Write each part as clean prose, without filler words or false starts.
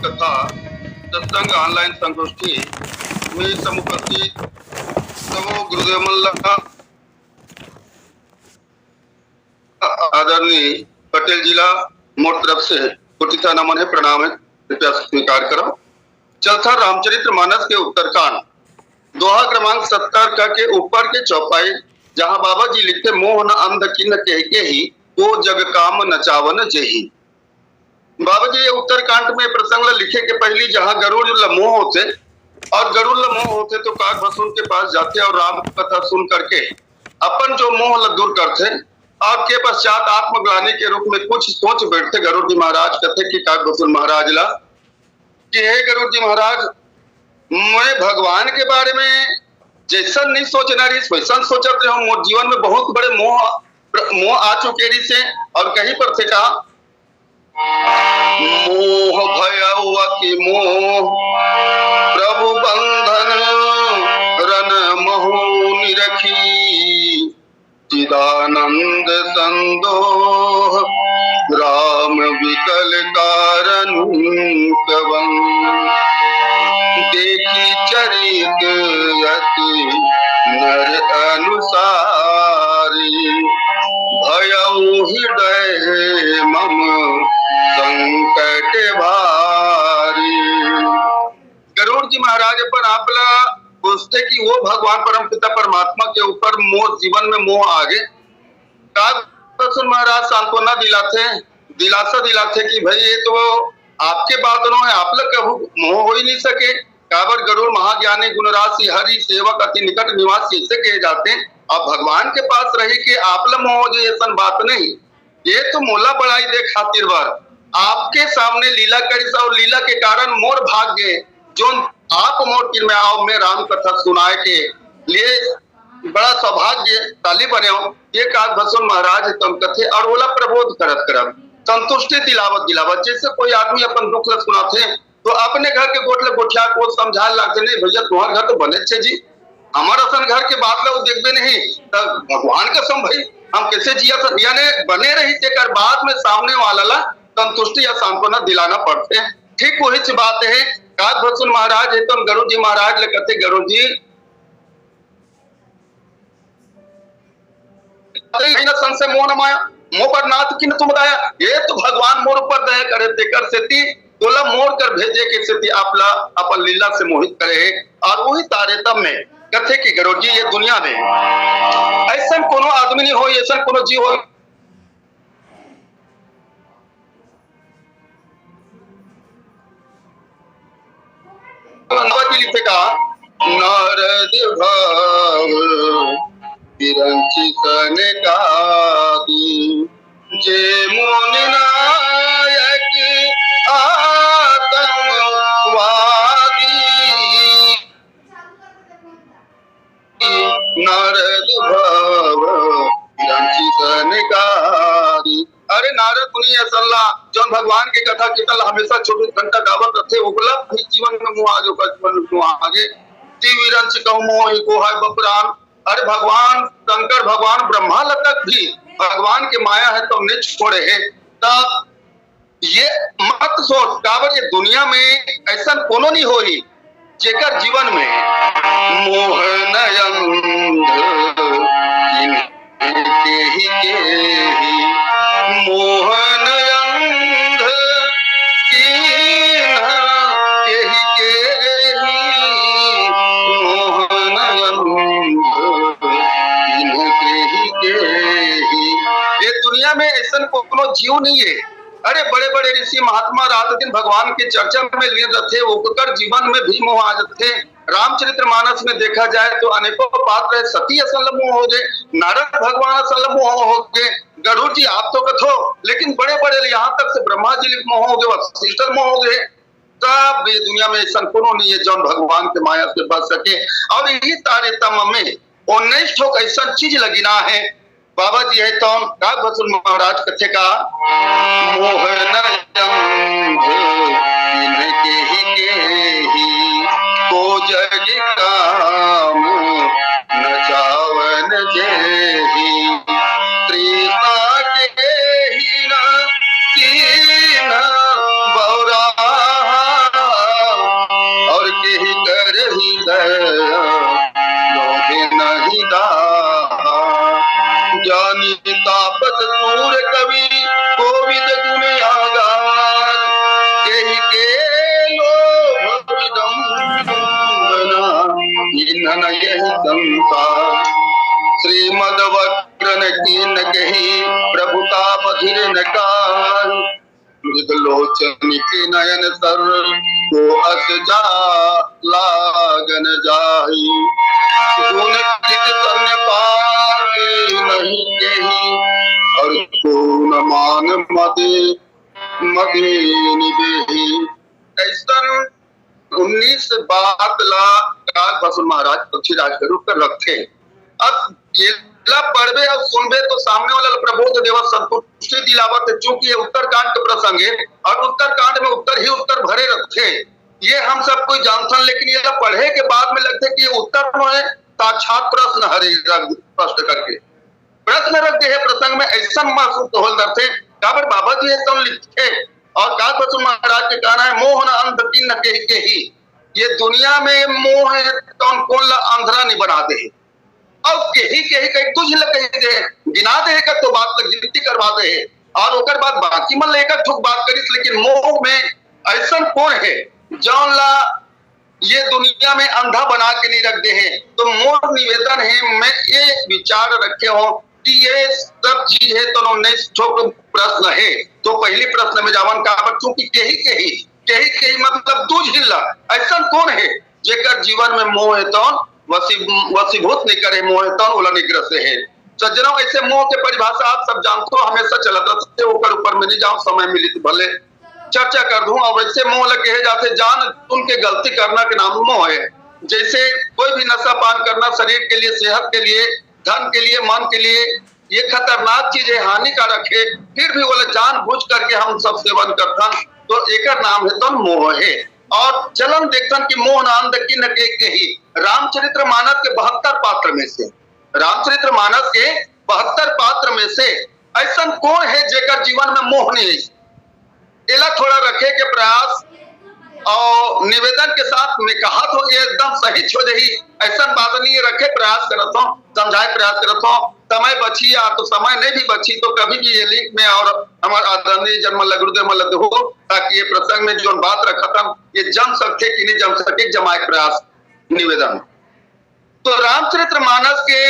कथा सत्संग ऑनलाईन संगोष्ठी मी समुपस्थित सर्व गुरुदेव मल्ला आदरणीय पटेल जिला मोट तरफ से कोटिता नमन है, प्रणाम है, कृपया स्वीकार करो। चौथा रामचरित्र मानस के उत्तरकांड दोहा क्रमांक 70 का के ऊपर के चौपाई, जहां बाबा जी लिखते मोह न अंध किन्न कह के ही वो जग काम नचावन जेही। बाबा जी ये उत्तरकांड में प्रसंग लिखे के पहली जहां गरुड़ मोह होते और गरुड़ मोह होते तो काग भसुन के पास जाते और राम कथा सुन करके अपन जो मोह दूर करते और के पश्चात आत्मग्लानी के रूप में कुछ सोच बैठते गरुड़ जी महाराज कहते कि काग भसुन महाराज ला कि हे गरुड़ जी महाराज, मैं भगवान के बारे में जैसा नहीं सोचना रही वैसा सोचते हो। मोर जीवन में बहुत बड़े मोह आ चुके रही से और कहीं पर थे कहा मोह भयउआ की मोह प्रभु बंधन रन महु निरखी चिदानंद संदोह राम विकल कारण कवन देखी चरित यति नर अनुसारी भयउ हृदय मम संकट भारी। गरुड़ जी महाराज पर आपला पूछते कि वो भगवान परम पिता परमात्मा के ऊपर मोह जीवन में मोह आगे महाराज सांत्वना दिलासा दिलाते कि भाई ये तो आपके बात है, आप लोग कभी मोह हो ही नहीं सके। काबर गरुड़ महाज्ञानी गुणराशि हरि सेवक अति निकट निवास कैसे कहे जाते हैं। अब भगवान के पास रही कि आप लोग मोह जो ऐसा बात नहीं, ये तो मोला बढ़ाई दे खातिर बार आपके सामने लीला करी और लीला के कारण मोर भाग्य जो आप मोर किर में आओ मैं राम कथा सुनाए के लिए बड़ा सौभाग्यशाली बने हो। ये काग भसुन महाराज तुम कथे और बोला प्रबोध करत संतुष्टि दिलावत जैसे कोई आदमी अपन दुख लग सुनाते तो अपने घर के गोठिया को समझा लगते नहीं भैया तुम्हारे घर तो बने छे जी, हमारा असन घर के बात लोग देखबे नहीं तब भगवान कसम भाई हम कैसे जिया यानी बने रही तेकर बाद में सामने वाला ला संतुष्टि या सांत्वना दिलाना पड़ते हैं। ठीक वही बात है काग भसुन महाराज है तुम गरुड़ जी महाराज ले कहते गरुड़ जी संशय मोह न माया मोह पर नाथ किन तुम दया, ये तो भगवान मोर ऊपर दया करे तेकर सेती तोला मोड़ कर भेजे के सेती आपला अपन लीला से मोहित करे है। और वही तारे तब में कहते कि गरुड़ जी ये दुनिया में ऐसा कोनो आदमी नहीं हो ऐसा कोनो जीव हो लिखेगा नारद भाव विरंची कनकादी जे मुनि नायक आतंकवादी नारद भाव विरंची कनकादी। अरे नारद मुनि असल्ला जौन भगवान की कथा कीर्तन हमेशा 24 घंटा गावत रहते उपलब्ध जीवन में मुँह आगे जीवन में मुँह आगे विरंच कहूँ मोह को है बपरान। अरे भगवान शंकर भगवान ब्रह्मा तक भी भगवान के माया है तो नहीं छोड़े है। तब ये मत सोच काबर ये दुनिया में ऐसा कोनो नहीं हो रही जेकर जीवन में मोह मोहन अंध दुनिया में ऐसा कोनो जीव नहीं है। अरे बड़े बड़े ऋषि महात्मा रात दिन भगवान के चर्चा में लीन रहते होकर जीवन में भी मोह आ जाते। रामचरित्र मानस में देखा जाए तो अनेकों पात्र है सती असल मोह हो गए, नारद भगवान असल मोह हो गए, गरुड़ जी आप तो कथो लेकिन बड़े बड़े यहाँ तक से ब्रह्मा जी मोह हो गए, वशिष्ठ मोह हो गए। तब ये दुनिया में ऐसा कोनो नहीं है जो भगवान के माया से बच सके। और यही तारे तम में 19 ठोक ऐसा चीज लगी ना है। बाबा जी है तो काग भसुन महाराज कथे का मोहन को जग काम नचावन जेही तृष्णा के ही न बौरा तापस सूर कवि कोविद गुण आगार केहि के लोभ विडंबना इन्हन यहि संसार श्रीमद वक्रन कीन कही प्रभुता मधिर नकार मृदलोचन के नयन सर को अस जा लागन जाही गुण कृत तन पाए नहीं कही और को न मान मदे मदे निदेही। ऐसन 19 बात ला काल बसु महाराज पक्षीराज के रूप कर रखे। अब ये पढ़वे और सुनबे तो सामने वाला प्रबोध देव संतुष्टि दिलावत है, चूंकि ये उत्तरकांड के प्रसंग है और उत्तरकांड में उत्तर ही उत्तर भरे रखे। ये हम सब कोई जानते हैं, लेकिन ये पढ़े के बाद में लगते कि ये उत्तर में साक्षात प्रश्न हरे प्रश्न करके प्रश्न रख दे प्रसंग में ऐसा महसूस होल करते काबर बाबा जी तो लिखे। और काल बसु महाराज के कहना है मोह न अंध किन के ही, ये दुनिया में मोह है कौन कौन ला अंधरा नहीं बना दे और कही कही तुझ कही दे गिना दे का तो बात तक गिनती करवा दे और ओकर बाद बाकी मन लेकर ठुक बात करिस। लेकिन मोह में ऐसा कौन है जौन ला ये दुनिया में अंधा बना के नहीं रख दे है। तो मोर निवेदन है मैं ये विचार रखे हो कि ये सब चीज है तो 19 प्रश्न है। तो पहली प्रश्न में जावन का चूंकि कही मतलब तुझ हिल्ला ऐसा कौन है जेकर जीवन में मोह है तो वसीभूत नहीं करे मोह तो ओला निग्रह से है। सज्जनों ऐसे मोह के परिभाषा आप सब जानते हो, हमेशा चलत रहते ऊपर में नहीं जाऊं, समय मिली तो भले चर्चा कर दूं। और वैसे मोह लगे जाते जान सुन के गलती करना के नाम मोह है। जैसे कोई भी नशा पान करना शरीर के लिए, सेहत के लिए, धन के लिए, मन के लिए ये खतरनाक चीज है, हानिकारक है, फिर भी बोले जान बुझ करके हम सब सेवन करता तो एक नाम है तो मोह है। और चलन देखतन की मोह नांद की न के ही रामचरित्र मानस के 72 पात्र में से, रामचरित्र मानस के 72 पात्र में से ऐसा कौन है जेकर जीवन में मोह नहीं है। इला थोड़ा रखे के प्रयास और निवेदन के साथ में कहा तो ये एकदम सही छो दही ऐसा बात नहीं रखे प्रयास करता हूँ, समझाए प्रयास करता हूँ। समय बची या तो समय नहीं भी बची तो कभी भी ये लिंक में और हमारे आदरणीय जन्म गुरुदेव मल्ल हो ताकि ये प्रसंग में जो बात रखा था ये जम सकते कि नहीं जम सके जमाए प्रयास निवेदन। तो रामचरित्र मानस के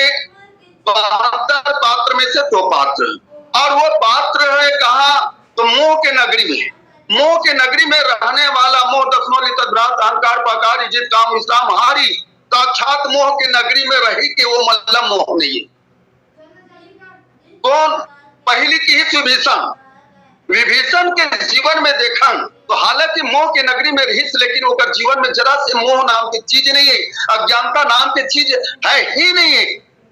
72 पात्र में से 2 पात्र और वो पात्र है कहा तो मोह के नगरी में, मोह के नगरी में रहने वाला मोह दसनों तद्भ्रात अहंकार पाकार इज्जत काम विश्राम हारी साक्षात मोह के नगरी में रही कि वो मतलब मोह नहीं है। कौन पहली की ही विभीषण के जीवन में देखा तो हालांकि मोह के नगरी में रही लेकिन उनका जीवन में जरा से मोह नाम की चीज नहीं है, अज्ञानता नाम की चीज है ही नहीं है।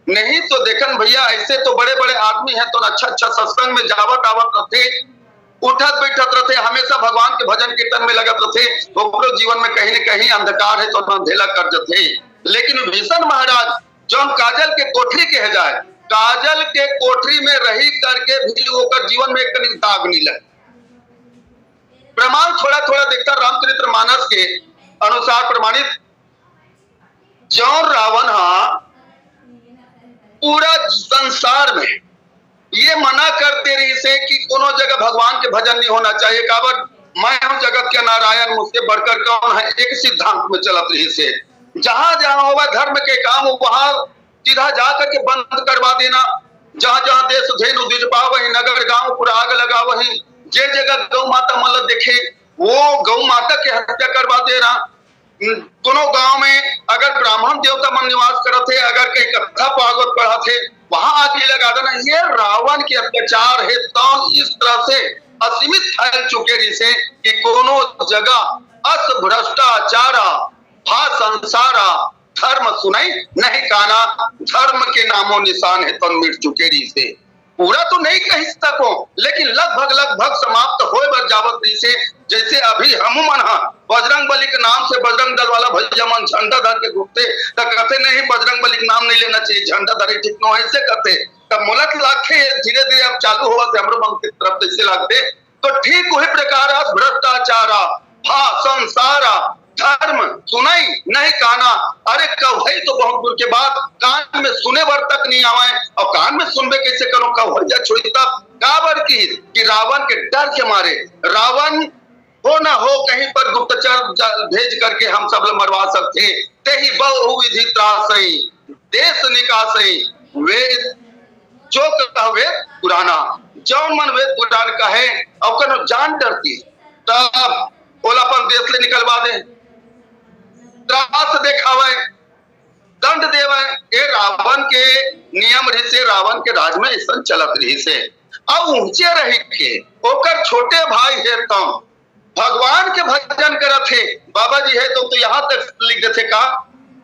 नहीं तो देखन भैया ऐसे तो बड़े बड़े आदमी हैं तो अच्छा सत्संग में जावत आवत रहते, उठत बैठत रहते, हमेशा भगवान के भजन कीर्तन में लगत रहते, तो जीवन में कहीं न कहीं अंधकार है तो अंधेला कर जाते। लेकिन विभीषण महाराज जो काजल के कोठरी कहे जाए, काजल के कोठरी में रही करके भी होकर जीवन में एक दाग नहीं लगे। प्रमाण थोड़ा थोड़ा देखता रामचरित्र मानस के अनुसार प्रमाणित जौन रावण पूरा संसार में ये मना करते रही से कि कोनो जगह भगवान के भजन नहीं होना चाहिए, काबर मैं हूं जगत के नारायण मुझसे बढ़कर कौन है, एक सिद्धांत में चलत रही से जहां जहां होगा धर्म के काम वहां सीधा जाकर के बंद करवा देना, जहां जहां देश धेनु द्विज पावही नगर गांव पूरा आग लगा वही जे जगह गौ माता मतलब देखे वो गौ माता की हत्या करवा देना। दोनों गांव में अगर ब्राह्मण देवता मन निवास करते, अगर कहीं कथा भागवत पढ़ा थे वहां आगे लगा देना। ये रावण के अत्याचार है तो इस तरह से असीमित फैल चुके जिसे कि कोनो जगह अस भ्रष्टाचारा भा संसारा धर्म सुनाई नहीं काना, धर्म के नामों निशान है तो मिट चुके से पूरा तो नहीं कह सको लेकिन लगभग समाप्त हो बर जावत से। जैसे अभी हम मन बजरंग बली के नाम से बजरंग दल वाला भैया मन झंडा धर के घूमते तो कहते नहीं बजरंग बली का नाम नहीं लेना चाहिए, झंडा धरे ठीक न ऐसे करते तब मुलक लाखे धीरे धीरे अब चालू हुआ हमरो मन की तरफ ऐसे लगते। तो ठीक वही प्रकार भ्रष्टाचारा भा संसारा धर्म सुनाई नहीं काना। अरे कवई तो बहुत दूर के बाद कान में सुने भर तक नहीं आवे, और कान में सुनबे कैसे करो कवैया छोड़ी तब काबर की कि रावण के डर के मारे, रावण हो ना हो कहीं पर गुप्तचर भेज करके हम सब लोग मरवा सकते, ते ही बहु विधि त्रासई देश निकासई वेद जो कहवे पुराना, जौन मन वेद पुराण कहे और कनो जान डरती तब ओला पर देश ले निकलवा दे, त्रास देखावे, दंड देवे। ये रावण के नियम रही से, रावण के राज में ऐसा चलत रही से। अब ऊंचे रही के ओकर छोटे भाई है तुम भगवान के भजन करत थे। बाबा जी है तो यहाँ तक लिख देते का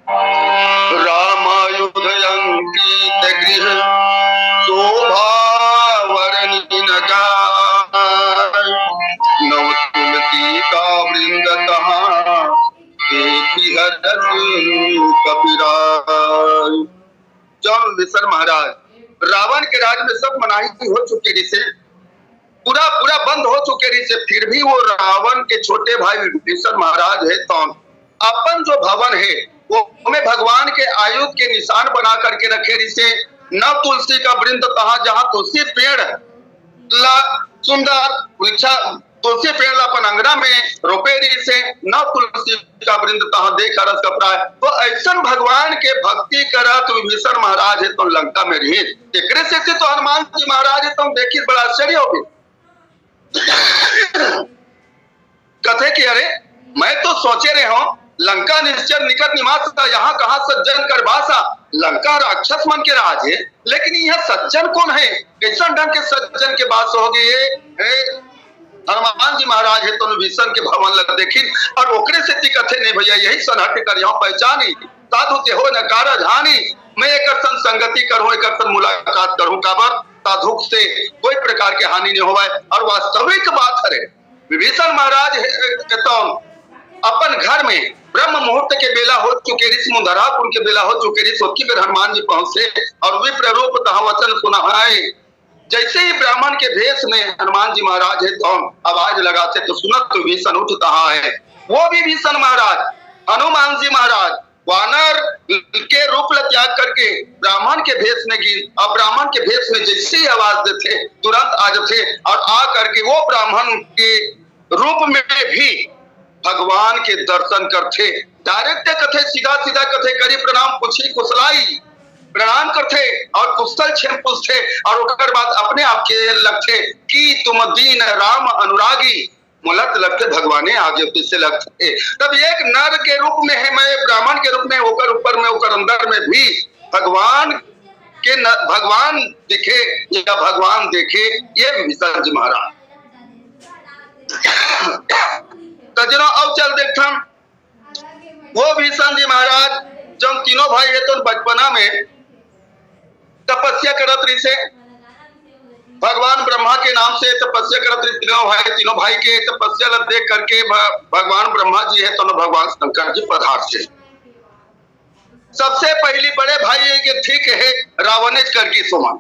रामायुध अंकित गृह शोभा वरनी न जाय, नव तुलसी का वृंद कहाँ कपिराय। जौन विष्णु महाराज रावण के राज में सब मनाही हो चुके जिसे पूरा पूरा बंद हो चुके रही से, फिर भी वो रावण के छोटे भाई विभीषण महाराज है तो अपन जो भवन है वो हमें भगवान के आयुध के निशान बना करके रखे रही से। न तुलसी का वृंद तहाँ जहाँ तुलसी पेड़ सुंदर वृक्षा तुलसी पेड़ अपन अंगना में रोपे रही से, न तुलसी का वृंद तहाँ देख रस कपड़ा है। तो ऐसा भगवान के भक्ति करत विभीषण महाराज है तो लंका में रही एक से तो हनुमान जी महाराज है तुम देखिए बड़ा आश्चर्य होगी। कथे कि अरे मैं तो सोचे रहे हूं लंका निश्चर निकट निवास था, यहाँ कहा सज्जन कर बासा। लंका राक्षस मन के राज है लेकिन यह सज्जन कौन है, कैसा ढंग के सज्जन के बात हो गए। हनुमान जी महाराज है तो विष्णु के भवन लग देखी और ओकरे से ती कथे नहीं भैया यही सन हट कर यहाँ पहचानी साधु ते हो न कारज हानि, मैं एक संगति करूं एक मुलाकात करूं काबर साधु से कोई प्रकार के हानि नहीं होवे। और वास्तविक बात है विभीषण महाराज तो अपन घर में ब्रह्म मुहूर्त के बेला हो चुके ऋषि मुंदरापुर के बेला हो चुके ऋषि सोची फिर हनुमान जी पहुंचे और विप्र रूप तह वचन सुनाए। जैसे ही ब्राह्मण के भेष में हनुमान जी महाराज है तो आवाज लगाते तो सुनत तो भीषण उठता है। वो भी भीषण महाराज हनुमान जी महाराज वानर के रूप त्याग करके ब्राह्मण के भेष में गिर और ब्राह्मण के भेष में जैसे ही आवाज देते तुरंत आ जाते और आ करके वो ब्राह्मण के रूप में भी भगवान के दर्शन करते। डायरेक्ट कथे सीधा सीधा कथे करी प्रणाम पूछी कुशलाई प्रणाम करते और कुशल क्षेम पूछते और उसके बाद अपने आप के लगते कि तुम दीन राम अनुरागी मुलत लगते भगवाने आगे पीछे लगते। तब एक नर के रूप में है मैं ब्राह्मण के रूप में होकर ऊपर में होकर अंदर में भी भगवान के भगवान दिखे या भगवान देखे ये विष्णु जी महाराज तजनो अब चल देखता वो भीषण जी महाराज जब तीनों भाई है तो बचपना में तपस्या करत रही से भगवान ब्रह्मा के नाम से तपस्या करत रही तीनों भाई के तपस्या देख करके भगवान ब्रह्मा जी है तो भगवान शंकर जी पधार थे। सबसे पहली बड़े भाई के ठीक है रावणेश करगी सुमन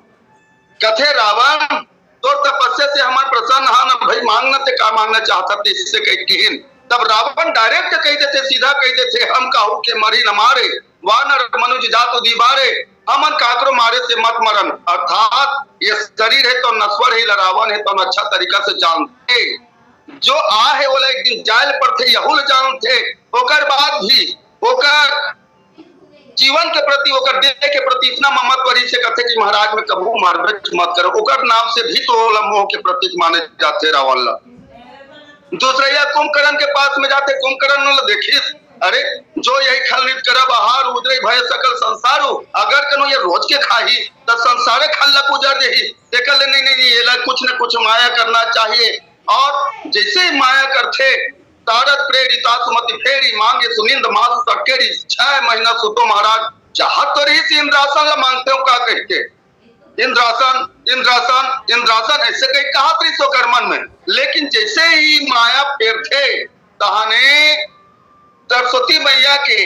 कथे रावण तो तपस्या से हमारे प्रसन्न हा न भाई मांगना ते का मांगना चाहता थे इससे कहीं तब रावण डायरेक्ट कह देते सीधा कह देते हम काहू के मरी न मारे वानर मनुज जातु दीवारे हमन काकरो मारे से मत मरन। अर्थात ये शरीर है तो नश्वर है रावण है तो अच्छा तरीका से जानते जो आ है बोला एक दिन जायल पर थे यहुल जानते होकर बाद भी होकर जीवन के प्रति होकर देह के प्रति इतना ममत्व रही से कहते कि महाराज में कबू मारबेट मत करो ओकर नाम से भी तो मोह के प्रतीक माने जाते रावण ला। दूसरा यह कुंभकर्ण के पास में जाते कुंभकर्ण देखिए अरे जो यही खल नृत्य करब आहार उदय भय सकल संसारो अगर कनो ये रोज के खाही तो संसारे खल लग उजर देही देखल नहीं ये कुछ न कुछ माया करना चाहिए। और जैसे ही माया करते तारत प्रेरिता सुमति फेरी मांगे सुनिंद मास सकेरी 6 महीना सुतो महाराज चाहत तो रही सी इंद्रासन मांगते हो का कहते इंद्रासन इंद्रासन इंद्रासन ऐसे कहीं कहा थी सो कर्मन में। लेकिन जैसे ही माया फेरते तहाने सरस्वती मैया के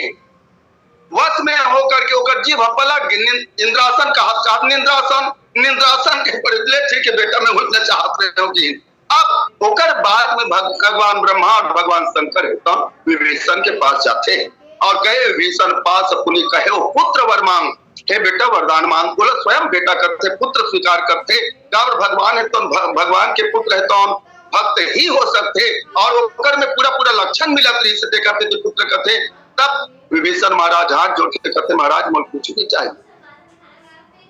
वश में होकर के ओकर जीव हपला इंद्रासन कहा निंद्रासन निंद्रासन के परिचय के बेटा में घुसना चाहते हो कि अब ओकर बाद में भगवान ब्रह्मा और भगवान शंकर तो विभीषण के पास जाते और कहे विभीषण पास पुनि कहे पुत्र वर मांग, हे बेटा वरदान मांग। बोला स्वयं बेटा करते, पुत्र स्वीकार करते, और भगवान है तो भगवान के पुत्र है तो भक्त ही हो सकते और ओकर में पूरा पूरा लक्षण मिलत रही से कहते कि पुत्र कहते। तब विभीषण महाराज हाथ जोड़ के कहते महाराज मोल कुछ नहीं चाहिए।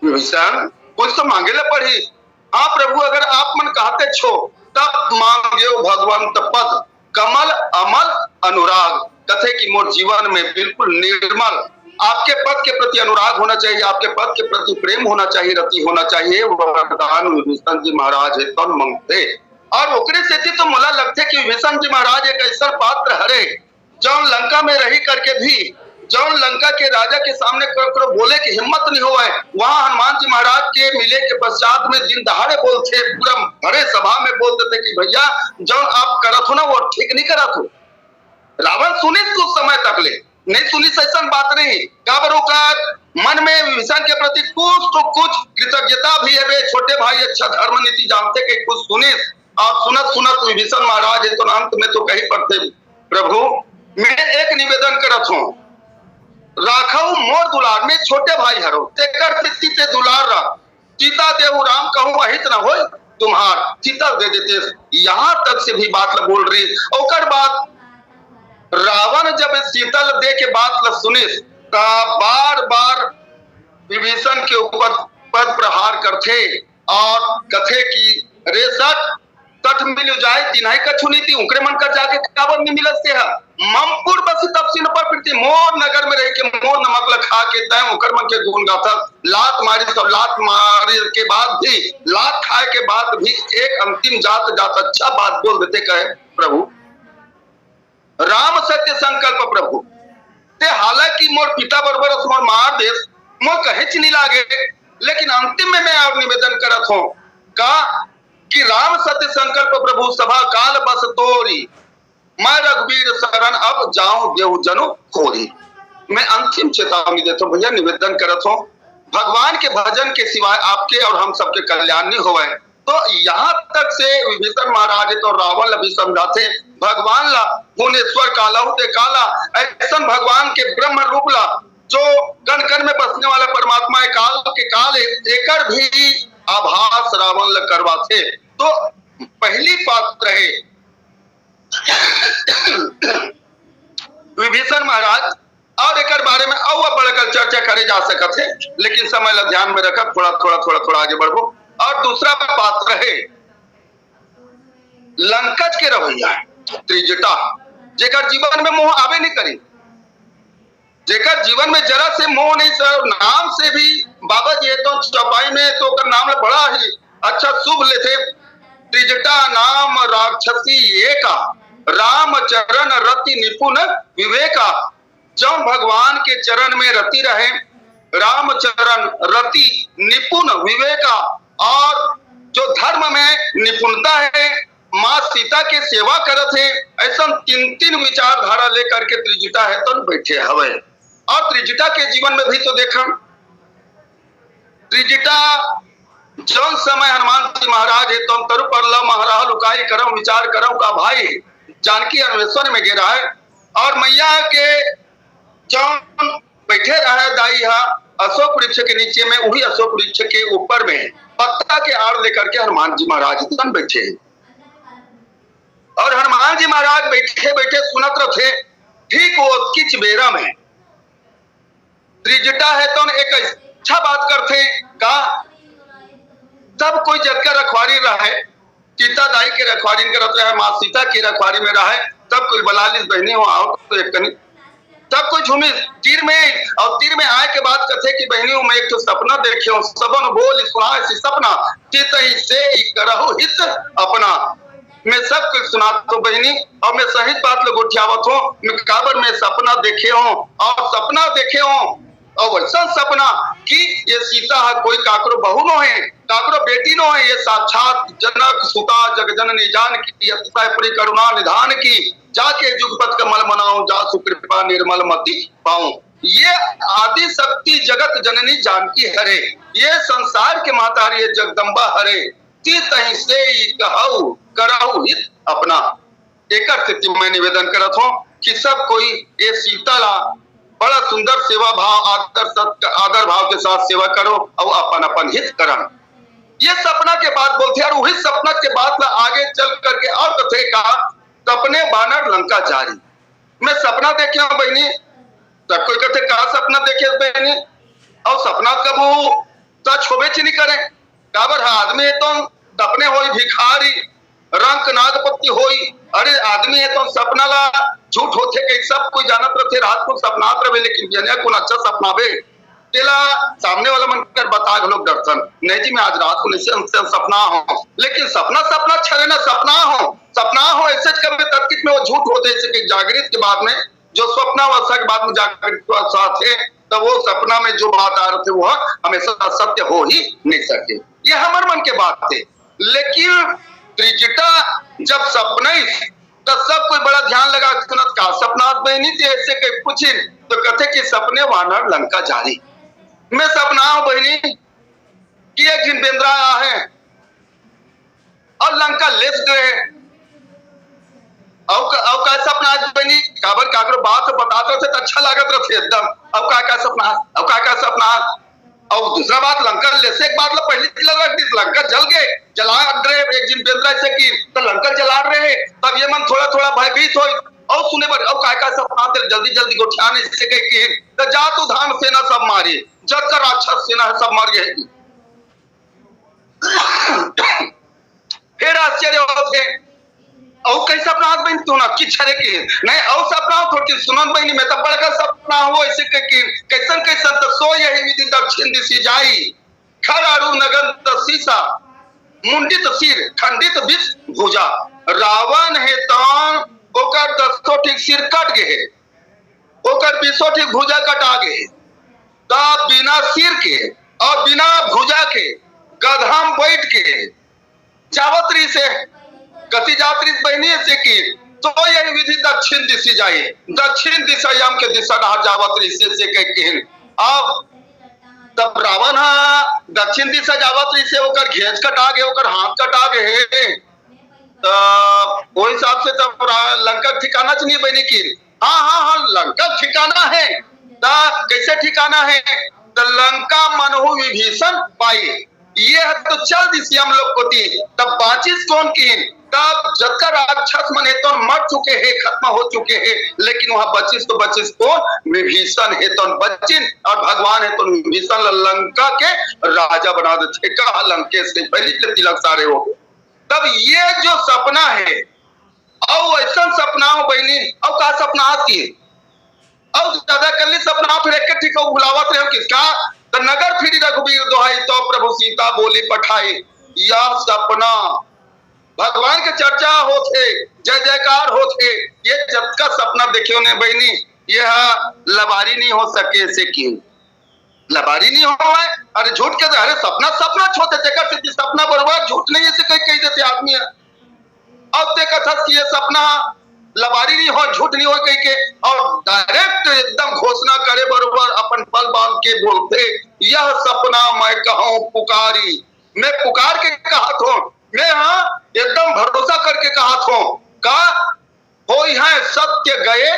विभीषण कुछ तो मांगे ला पड़ी। हाँ प्रभु अगर आप मन कहते छो तब मांगे भगवंत पद कमल अमल अनुराग। कथे कि मोर जीवन में बिल्कुल निर्मल आपके पद के प्रति अनुराग होना चाहिए, आपके पद के प्रति प्रेम होना चाहिए, रति होना चाहिए। वरदान विभीषण जी महाराज है तो मांगते और ओकरे से तो मला लगते कि विभीषण जी महाराज एक ऐसा पात्र हरे जौन लंका में रही करके भी जौन लंका के राजा के सामने करो बोले की हिम्मत नहीं हुआ है। वहां हनुमान जी महाराज के मिले के पश्चात में दिन दहाड़े बोलते, पूरा भरे सभा में बोल देते कि भैया जौन आप करत हो ना वो ठीक नहीं करत हो। रावण सुनी कुछ समय तक ले नहीं सुनी, ऐसा बात नहीं। काबर मन में विभीषण के प्रति कुछ तो कुछ कृतज्ञता भी है। छोटे भाई अच्छा धर्म नीति जानते कि कुछ सुने और सुनत सुनत विभीषण महाराज है तो अंत में तो कही पड़ते प्रभु मैं एक निवेदन करत हूँ राखऊ मोर दुलार में छोटे भाई हरो तेकर तित्ती ते दुलार रख सीता देहु राम कहूँ अहित न हो तुम्हार सीता दे देते। यहाँ तक से भी बात ल बोल रही। ओकर बाद रावण जब सीता दे के बात ल सुने बार बार विभीषण के ऊपर पद प्रहार करते और कथे की रेसट तट मिल जाए तिनाई कछु नीति उनके मन कर जाके काबर में मिलत से है ममपुर बस तब सिन पर प्रीति मोर नगर में रह के मोर नमक ल खा के तय ओकर मन के गुण गाथा लात मारी सब लात मारे के बाद भी लात खाए के बाद भी एक अंतिम जात जात अच्छा बात बोल देते कहे प्रभु राम सत्य संकल्प प्रभु ते हालांकि मोर पिता बरबर मोर मार देश मोर कहे नहीं लागे लेकिन अंतिम में मैं और निवेदन करत हूं का कि राम सत्य संकल्प प्रभु सभा काल बस तोरी मैं रघुवीर शरण अब जाऊं देव जनु खोरी। मैं अंतिम चेतावनी देता हूं भैया निवेदन करत हूं भगवान के भजन के सिवाय आपके और हम सबके कल्याण नहीं होवे। तो यहाँ तक से विभीषण महाराज तो रावण भी समझाते भगवान ला भुवनेश्वर काला होते काला ऐसा भगवान के ब्रह्म रूप ला जो कण कण में बसने वाला परमात्मा है काल के काल एकर भी आभास रावण ल करवाते। तो पहली बात रहे विभीषण महाराज और एक बारे में और बढ़कर चर्चा करे जा सकत है लेकिन समय ला ध्यान में रखा थोड़ा आगे बढ़ो। और दूसरा बात रहे लंकच के रवैया त्रिजटा जेकर जीवन में मोह आवे नहीं करी जेकर जीवन में जरा से मोह नहीं सर नाम से भी बाबा जी तो चौपाई में तो नाम बड़ा ही अच्छा शुभ लेते त्रिजटा नाम राक्षसी एका राम चरण रति निपुण विवेका। जब भगवान के चरण में रति रहे राम चरण रति निपुण विवेका और जो धर्म में निपुणता है माँ सीता के सेवा करत है ऐसा तीन विचारधारा लेकर के त्रिजटा है तो बैठे हवे। और त्रिजटा के जीवन में भी तो देखा त्रिजटा जौन समय हनुमान जी महाराज है तो तरु पर महाराज लुकाई करम विचार करम का भाई जानकी अन्वेषण में गिरा है और मैया के जौन बैठे रहे दाई हा अशोक वृक्ष के नीचे में वही अशोक वृक्ष के ऊपर में पत्ता के आड़ लेकर के हनुमान जी महाराज बैठे और हनुमान जी महाराज बैठे बैठे सुनत रहे ठीक वो किच बेरा में त्रिजटा है तो एक अच्छा बात करते का सब कोई जग का रखवारी रहा है सीता दाई के रखवारी करत रहे माँ सीता की रखवारी में रहा है तब कोई 42 बहनी हो आओ तो एक कनी तब कोई झूमी तीर में और तीर में आए के बाद कथे की बहनियों में एक तो सपना देखे सबन बोल सुना सपना चित ही से करहु हित अपना। मैं सब कुछ सुना तो बहनी और मैं सही बात लोग उठावत हूँ मैं काबर में सपना देखे हूँ और सपना देखे हूँ और वैसा सपना कि ये सीता है कोई काकरो बहू नो है काकरो बेटी नो है ये साक्षात जनक सुता जग जननी जान की अतिशय पूरी करुणा निधान की जाके जुगपत कमल मनाऊं जा सुकृपा निर्मल मति पाऊं। ये आदि शक्ति जगत जननी जानकी हरे ये संसार के माता ये जगदम्बा हरे ती तहीं से कहऊ करहु हित अपना। एक स्थिति में निवेदन करत हूँ कि सब कोई ये सीताला बड़ा सुंदर सेवा भाव आदर भाव के साथ सेवा करो और अपन अपन हित करन। ये सपना के बात बोलते हैं और वही सपना के बाद आगे चल करके और कथे का सपने बानर लंका जारी। मैं सपना देखे हूँ बहनी, सब कोई कहते का सपना देखे बहनी, और सपना कबू सच होबे नहीं करे। काबर आदमी है तो सपने होई भिखारी रंग नागपति होई, अरे आदमी है तो सपना ला झूठ होते कई सब कोई जानत रहते रात को सपनात रहे, लेकिन बिना कौन अच्छा सपना बे तेला सामने वाला मन कर बता लोग दर्शन नहीं जी मैं आज रात को नहीं सपना हो, लेकिन सपना सपना छरे ना सपना हो ऐसे कभी तर्कित में वो झूठ होते ऐसे जागृत के बाद में जो स्वप्न अवस्था के बाद में जागृत साथ है तो वो सपना में जो बात आ रहे थे वो हमेशा सत्य हो ही नहीं सके। ये हमारे मन के बात थे, लेकिन त्रिजटा जब सपना तो सब कोई बड़ा ध्यान लगा का सपना बहनी थी ऐसे कहीं पूछी तो कहते कि सपने वानर लंका जारी। मैं सपना हूं बहनी कि एक दिन बेंद्रा आया है और लंका लेस गए और का सपना आज बहनी काबर काकरो बात बताते थे तो अच्छा लागत रहे एकदम। अब का सपना और दूसरा बात लंका लेसे एक बात पहले लंका जल गए जला रहे एक दिन बेंद्रा से की तो लंका जला रहे तब ये मन थोड़ा थोड़ा भयभीत हो और सुने पर अब का सपना तेरे जल्दी जल्दी गोठियाने से कही तो जा तू धाम सेना सब मारी जग कर राक्षस सेना है सब मार गए। फिर आश्चर्य होते और कई सपना बहन तू ना कि छरे की नहीं और सपना थोड़ी सुनन बहनी में तब बड़का सपना हो ऐसे कि कैसन कैसन तो सो यही विधि दक्षिण दिशि जाई खरारू नगन सीसा मुंडित सिर खंडित विष भुजा रावण है तो ओकर 10 ठीक सिर कट गए ओकर 20 ठीक भुजा कटा गए तब बिना सिर के और बिना भुजा के गधा में बैठ के जावत्री से गति जात्री बहनी से की तो यही विधि दक्षिण दिशा जाए दक्षिण दिशा याम के दिशा जावत्री से कह अब तब रावण दक्षिण दिशा जावत्री से होकर घेंच कटा गए होकर हाथ कटा गए तो हिसाब से तब लंका ठिकाना नहीं बनी की हाँ लंका ठिकाना है कैसे ठिकाना है तो लंका मनहु विभीषण पाई ये तो चल दिसी हम लोग को थी तब बाचिस कौन की तब जबका राक्षस मने तो मर चुके हैं खत्म हो चुके हैं, लेकिन वहां बचिस कौन विभीषण है तो बचिन और भगवान है तो विभीषण लंका के राजा बना देते कहा लंके से पहले तिलक सारे हो। तब ये जो सपना है और ऐसा सपना हो बहनी और का सपना आती है और ज्यादा कल सपना फिर एक ठीक बुलावत रहे किसका तो नगर फिर रघुवीर दोहाई तो प्रभु सीता बोली पठाई यह सपना भगवान के चर्चा होते जय जयकार होते ये जब का सपना देखियो ने बहनी यह लबारी नहीं हो सके से क्यों लबारी नहीं हो है अरे झूठ के अरे सपना छोटे देखा सपना बर्बाद झूठ नहीं ऐसे कही देते आदमी अब ते कथा कि ये सपना लबारी नहीं हो झूठ नहीं हो कही के और डायरेक्ट एकदम घोषणा करे बरोबर अपन पल बांध के बोलते यह सपना मैं कहूं पुकारी मैं पुकार के कहा था मैं एकदम भरोसा करके कहा था का हो है सत्य गए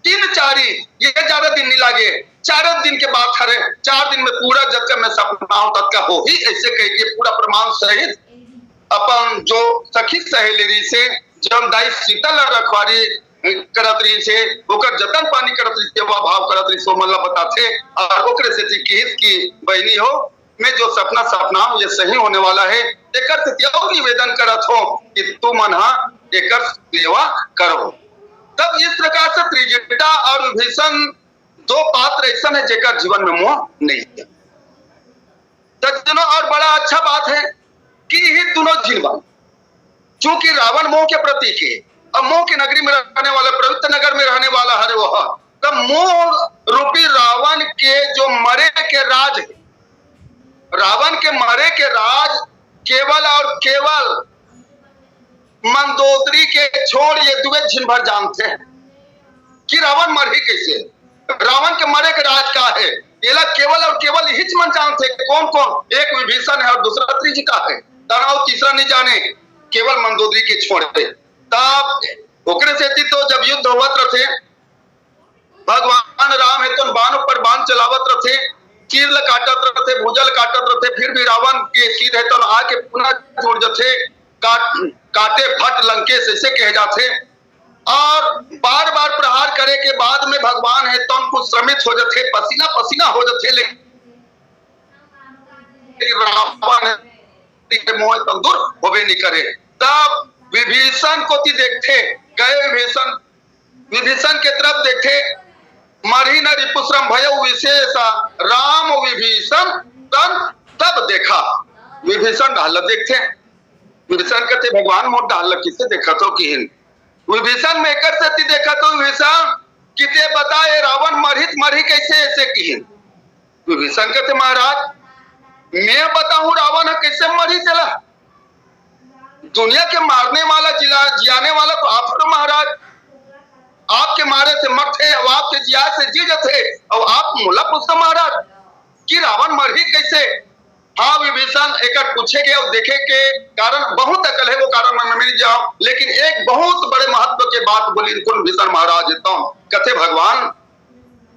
3-4 ये ज्यादा दिन नहीं लागे 4 दिन के बाद खरे 4 दिन में पूरा जब तक मैं सपना हूं तब का हो ही ऐसे कह के पूरा प्रमाण सहित अपन जो सखी सहेली से जब दाई शीतल रखवारी करत रही से ओकर जतन पानी करत रही सेवा भाव करत रही सो मला बताते और ओकरे से किस की बहनी हो मैं जो सपना ये सही होने वाला है एकर निवेदन करत हो कि तू मन एकर सेवा करो। तब इस प्रकार से त्रिजटा और विभीषण 2 पात्र ऐसा है जेकर जीवन में मोह नहीं है। और बड़ा अच्छा बात है कि ही दोनों जिनवा चूंकि रावण मोह के प्रतीक है और मोह की नगरी में रहने वाला पवित्र नगर में रहने वाला है वह तब मोह रूपी रावण के जो मरे के राज है रावण के मरे के राज केवल और केवल मंदोदरी के छोड़ ये दुए जिन भर जानते हैं कि रावण मर ही कैसे रावण के मरे के राज का है ये केवल और केवल ही मन जानते कौन कौन एक विभीषण है और दूसरा त्रिजटा है और तीसरा नहीं जाने केवल मंदोदरी के छोड़े। तब ओकरे सेती तो जब युद्ध होवत रथे, भगवान राम है तो बाण पर बाण चलावत रथे, चीर ल काटत रथे, भुजल काटत रथे, फिर भी रावण के सीध है तो आके पुनः जुड़ जथे, काटे फट लंकेश ऐसे कहे जाते। और बार बार प्रहार करे के बाद में भगवान है तो कुछ श्रमित हो जाते, पसीना पसीना हो जाते, लेकिन रावण है मोह दूर होबे नहीं करे। तब विभीषण को देखते गए, विभीषण के तरफ देखे, मरी न रिपुश्रम भय विशेषा राम विभीषण तन तब देखा। विभीषण ढाल देखते, विभीषण कहते भगवान मोट ढाल किससे देखा तो कि विभीषण में कर से देखा तो विभीषण किते बताए रावण मरी कैसे ऐसे की। विभीषण कहते महाराज मैं बताऊं रावण कैसे मरी चला, दुनिया के मारने वाला जियाने वाला तो आप हो महाराज, आपके मारे से मर थे और आपके जिया से जी थे और आप मुला पूछते महाराज कि रावण मरी कैसे। हाँ विभीषण एक पूछे गए और देखे के कारण बहुत अकल है, वो कारण मैं मिल जाओ, लेकिन एक बहुत बड़े महत्व के बात बोली विभीषण महाराज तो कथे भगवान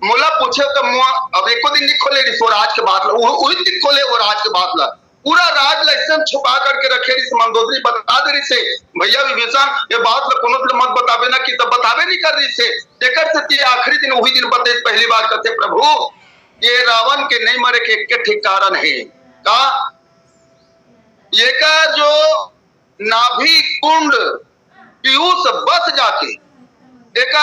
मुला पूछे तो अब एको दिन नहीं खोले रिसो राज के बात वही दिन खोले वो राज के बात ला पूरा राज लाइसेंस छुपा करके रखे रिस मंदोदरी बता दे रही से भैया विभीषण ये बात कोनो मत बतावे ना कि तब बतावे नहीं कर रही से देकर से आखिरी दिन वही दिन बते पहली बार कहते प्रभु ये रावण के नहीं मरे के ठीक कारण है का ये का जो नाभि कुंड पीयूष बस जाके एक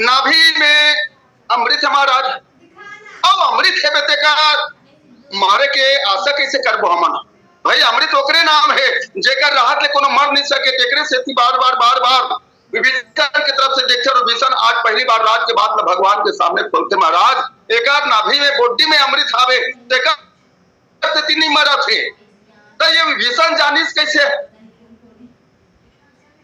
नाभि में अमृत महाराज अब अमृत है बेटे का मारे के आशा कैसे करबो हमन भाई अमृत ओकरे नाम है जेकर राहत ले कोनो मर नहीं सके तेकरे से बार बार विभीषण की तरफ से देखते और विभीषण आज पहली बार राज के बाद भगवान के सामने खोलते महाराज एक नाभि में बोडी में अमृत आवे तेकर से नहीं मरा थे तो ये विभीषण जानिस कैसे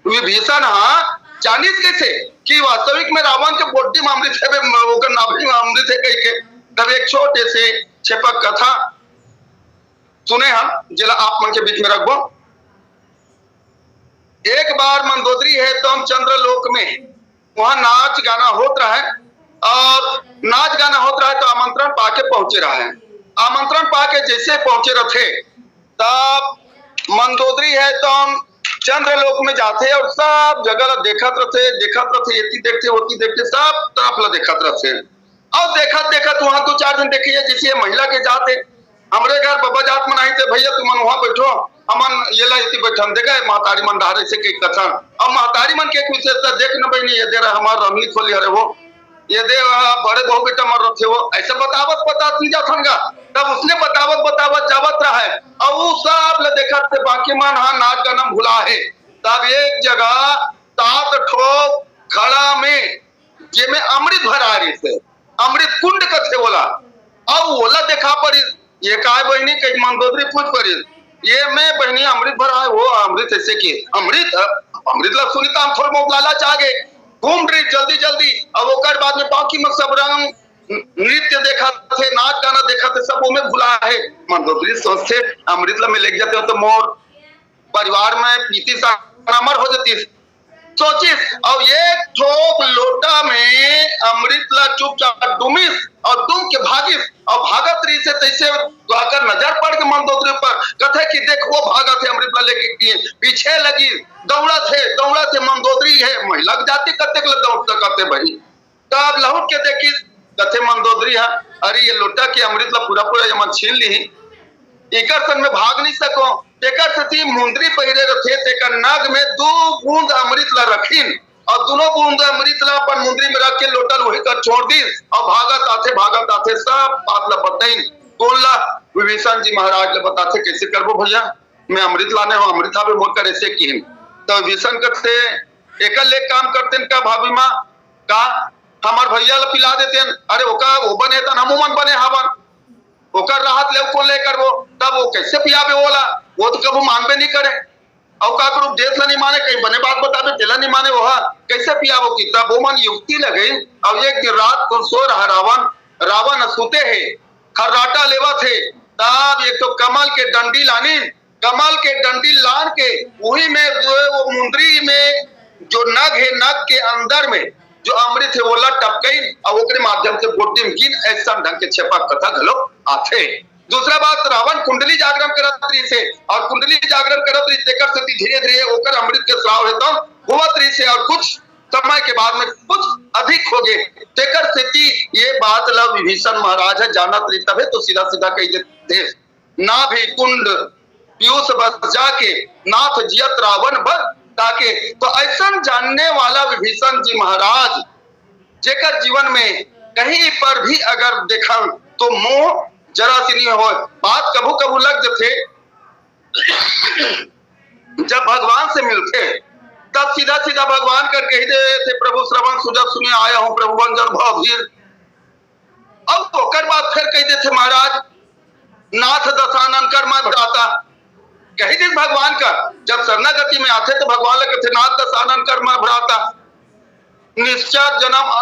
विभीषण हाँ जानिस कैसे कि वास्तविक में रावण के बोडी में अमृत है नाभि में अमृत है कह के। तब एक छोटे से छेपक कथा सुने हम जिला आप मन के बीच में रखबो। एक बार मंदोदरी है तो हम चंद्रलोक में वहां नाच गाना होत रहा है और नाच गाना होत रहा है तो आमंत्रण पाके पहुंचे रहा है। आमंत्रण पाके जैसे पहुंचे रहे तब मंदोदरी है तो हम चंद्रलोक में जाते और सब जगह देखत रहे ये देखते सब तरफ ला देखत रहे और देखत वहां 2-4 दिन देखिए जैसे महिला के जाते हमरे घर बाबा जात मनाई थे भैया तुम वहां बैठो हमन ये ला इति बैठन देगा महतारी मन धारे से के कथा अब महतारी मन के एक विशेषता देख न बहनी ये दे हमार रमनी खोली हरे वो ये दे बड़े बहु बेटा मर रहे वो ऐसे बतावत नहीं जाथनगा तब उसने बतावत जावत रहा है और वो सब ले देखत थे बाकी मन हाँ नाच गाना भुला है। तब एक जगह 7 ठोक खड़ा में जे में अमृत भरा रही थे अमृत कुंड कथे बोला और ओला देखा पड़ी ये काय बहनी कई मंदोदरी पूछ पड़ी ये मैं बहनी अमृत भरा है वो अमृत ऐसे की अमृत ला सुनी हम थोड़ा बहुत लालच आ गए घूम रही जल्दी अब ओकर बाद में बाकी में सब रंग नृत्य देखा थे नाच गाना देखा थे सब में भुला है। मंदोदरी सोचते अमृत ला में लेके जाते हो तो मोर परिवार में पीती सामर हो जाती सोचिस और एक ठोक लोटा में अमृत ला चुपचाप डुमिस और दुम के भागिस और भागत रही से तैसे आकर नजर पड़ के मंदोदरी पर कथे कि देख वो भागा थे अमृत ला लेके किए पीछे लगी दौड़ा थे मंदोदरी है महिला जाति कते दौड़ते करते भाई तब लहुट के देखी कथे मंदोदरी है अरे ये लोटा की अमृत ला पूरा ये मन छीन ली एकर सन में भाग नहीं सको तेकर से मुंदरी पहिरे रथे तेकर नाग में 2 बूंद अमृत ला रखीन और दोनों बूंद अमृत ला अपन मुंदरी में रख के लोटा लोहे का छोड़ दी और भागत आते सब बात ला बताई बोला विभीषण जी महाराज ले बताते कैसे करबो भैया मैं अमृत लाने हो अमृत आवे मोर कर ऐसे की तो विभीषण करते एकल ले काम करते का भाभी माँ का हमार भैया ला पिला देते अरे ओका वो बने तन हमू मन बने हवन ओकर राहत ले को लेकर वो तब वो कैसे पियाबे बोला वो तो कबू मानबे नहीं करे और का ग्रुप देश ला नहीं माने कहीं बने बात बताबे तेला नहीं माने वो कैसे पियाबो की तब वो मन युक्ति लगे अब एक दिन रात को सो रहा रावण सुते है खर्राटा लेवा थे तब एक तो कमल के डंडी लानी कमल के डंडी लान के वही में जो है वो मुंदरी में जो नग है, नग के अंदर में जो अमृत है वो टपकई और ओकरे माध्यम से बुद्धि में गिन ऐसा ढंग के छेपा कथा घलो आथे। दूसरा बात, रावण कुंडली जागरण करत रही से और कुंडली जागरण करत रही तेकर से धीरे धीरे ओकर अमृत के स्राव है तो हुवत रही से और कुछ समय के बाद में कुछ अधिक हो गए तेकर से ये बात ला विभीषण महाराज है जानत रही तबे तो सीधा सीधा कही देते ना भी कुंड पीयूष बस जाके नाथ जियत रावण बन ताके। तो ऐसा जानने वाला विभीषण जी महाराज जेकर जीवन में कहीं पर भी अगर देखा तो मोह जरा सी नहीं हो। बात कभू कभू लग जाते जब भगवान से मिलते तब सीधा सीधा भगवान कर कह देते प्रभु श्रवण सुजब सुने आया हूं प्रभु वंजन भवधीर। अब तो कर बात फिर कह देते महाराज नाथ दशानन कर मैं भराता कही दिन भगवान का जब शरणागति में आते तो भगवान लगे थे नाथ दशानन कर मैं भराता निश्चय जन्म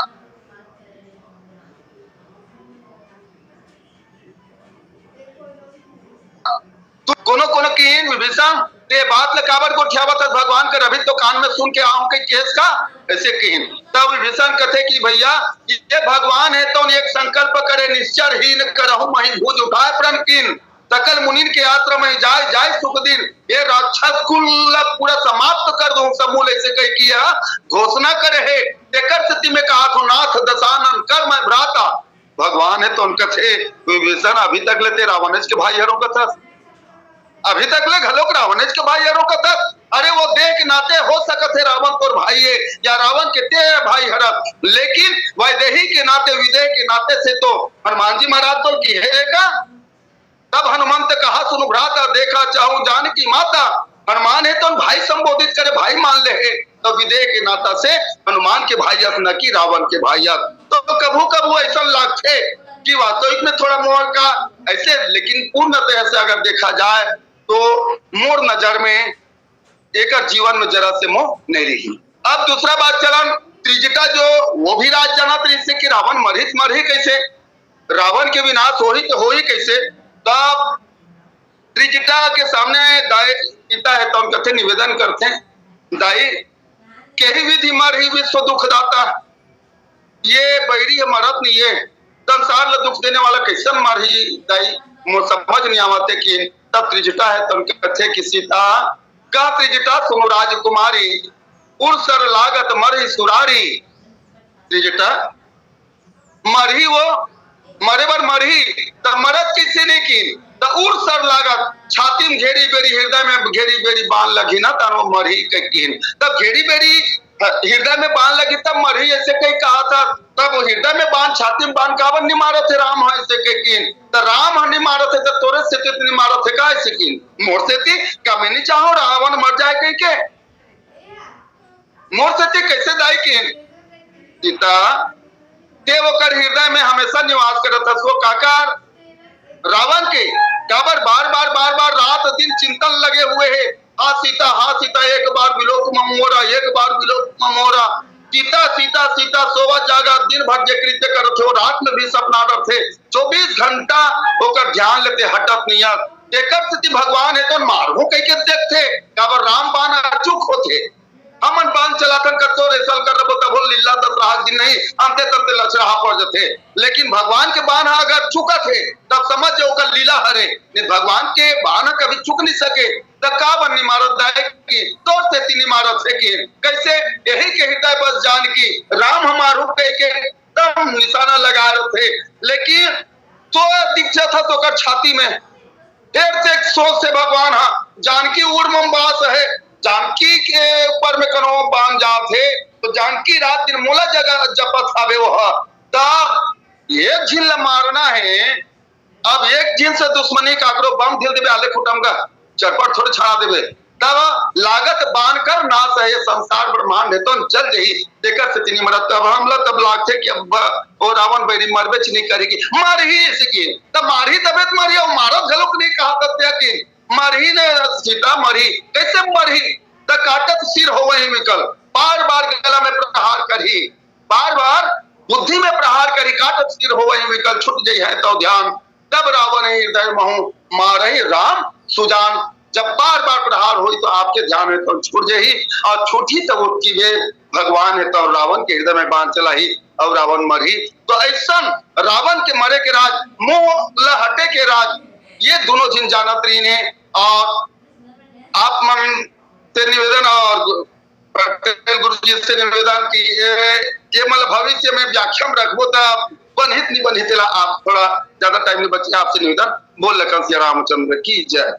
तो कोनो कोनो की विभीषण ते बात लकावर को ठियावत भगवान कर अभी तो कान में सुन के आऊं के केस का ऐसे कहीं तब विभीषण कहते कि भैया ये भगवान है तो एक संकल्प करे निश्चर हीन करहु मही भुज उठाए प्रण कीन सकल मुनिन के आश्रम में जाय जाय सुख दिन ये राक्षस कुल पूरा समाप्त कर दूं समूल ऐसे कह किया घोषणा करे है तेकर स्थिति में कहा तो नाथ दशानन कर मैं भ्राता भगवान है तो उनका थे विभीषण अभी तक लेते रावणेश के भाई हरों का था अभी तक ले घलोक रावणेश के भाई हरों का था। अरे वो देह के नाते हो सकते रावण तो भाई है या रावण के ते भाई हर लेकिन वैदेही के नाते विदेह के नाते से तो हनुमान जी महाराज तो की है का। तब हनुमंत कहा सुनु भ्राता देखा चाहूं जान की माता हनुमान है तो भाई संबोधित करे भाई मान ले है तो विदेह के नाता से हनुमान के भाई न की रावण के भाई तो कभू कभू ऐसा लगते कि वास्तविक में थोड़ा मोह का ऐसे लेकिन पूर्णतः से अगर देखा जाए तो मोर नजर में एक जीवन में जरा से मोह नहीं रही। अब दूसरा बात चलन त्रिजटा जो वो भी राज जाना इससे कि रावण मरही कैसे रावण के विनाश हो ही कैसे। तब त्रिजटा के सामने दाई पिता है तो हम कहते निवेदन करते हैं दाई के ही विधि मर ही विश्व दुख दाता ये बैरी है मरत नहीं है संसार ला दुख देने वाला कैसे मर ही दाई मुझे समझ नहीं आते कि तब त्रिजटा है तो कहते कि सीता का त्रिजटा सुनो राजकुमारी उर्सर लागत मरही सुरारी त्रिजटा मरही वो मरे बर मरही तब मरद किसी ने की तब उर्सर लागत छाती में घेरी बेरी हृदय में घेरी बेरी बांध लगी ना तब मरही कहीं तब घेरी बेरी हृदय में बांध लगी तब मरही ऐसे कहीं कहा था। तब हृदय में बांध छाती में बांध कावन नहीं मारे थे राम है ऐसे कहीं तो राम नहीं मारे थे तो तोरे से नहीं मारे थे का ऐसे कहीं मोर से थी का मैं नहीं चाहूं रावण मर जाए कहीं के मोर से थी कैसे दाई की सीता ते वो कर हृदय में हमेशा निवास करता था सो काकार रावण के काबर बार बार रात दिन चिंतन लगे हुए है हाँ सीता एक बार विलोक मोरा एक बार विलोक मोरा सीता सीता सीता सोवा जागा दिन भर जे कृत्य करते हो रात में भी सपना थे 24 घंटा होकर ध्यान लेते हटत नहीं एकर स्थिति भगवान है तो मारहू कह के देखते काबर राम बाण अचूक होते हमन बांध चलाथन करतो रेसल कर रबो तब लीला दस राह दिन नहीं अंते तरते लचड़ा पड़ जाते लेकिन भगवान के बाण अगर चुका थे तब समझ जाओ का लीला हरे नहीं भगवान के बाण कभी चुक नहीं सके तब का बन इमारत दाए की तो से तीन इमारत से की कैसे यही के हृदय बस जान की राम हमारू कह के तब निशाना लगा रहे थे लेकिन तो दीक्षा था तो कर छाती में देर से सोच से भगवान हाँ जानकी उर्म बास है जानकी के ऊपर में कनो बांध जाते तो जानकी रात दिन मोला जगह जपत आवे वो तब एक झील मारना है अब एक झील से दुश्मनी काकरो बम ढिल देवे आले खुटम का चटपट थोड़े छड़ा देवे तब लागत बांध कर नाश है संसार ब्रह्मांड है तो जल जही देकर से तीन मरत तब हमला तब लागते कि अब वो रावण बैरी मरबे नहीं करेगी मार ही इसकी तब मारी तबियत मारी और मारत झलक नहीं कहा तत्या की मरही ने सीता मरी कैसे मरही त काटत सिर हो वही विकल बार बार गला में प्रहार करी बार बार बुद्धि में प्रहार करी काटत सिर हो वही विकल छुट जाई है तो ध्यान तब रावण हृदय महु मारही राम सुजान जब बार बार प्रहार हुई तो आपके ध्यान में तो छूट ही और छूटी तो उसकी वे भगवान है तो रावण के हृदय में बांध चला ही और रावण मर ही। तो ऐसा रावण के मरे के राज मोह लहटे के राज ये दोनों जिन जानत रही ने। और आप मन से निवेदन और पटेल गुरु जी से निवेदन की ये मतलब भविष्य में व्याख्या में रखबो तो बनहित नहीं बनहित आप थोड़ा ज्यादा टाइम नहीं बचे आपसे निवेदन बोल लखन सिया रामचंद्र की जय।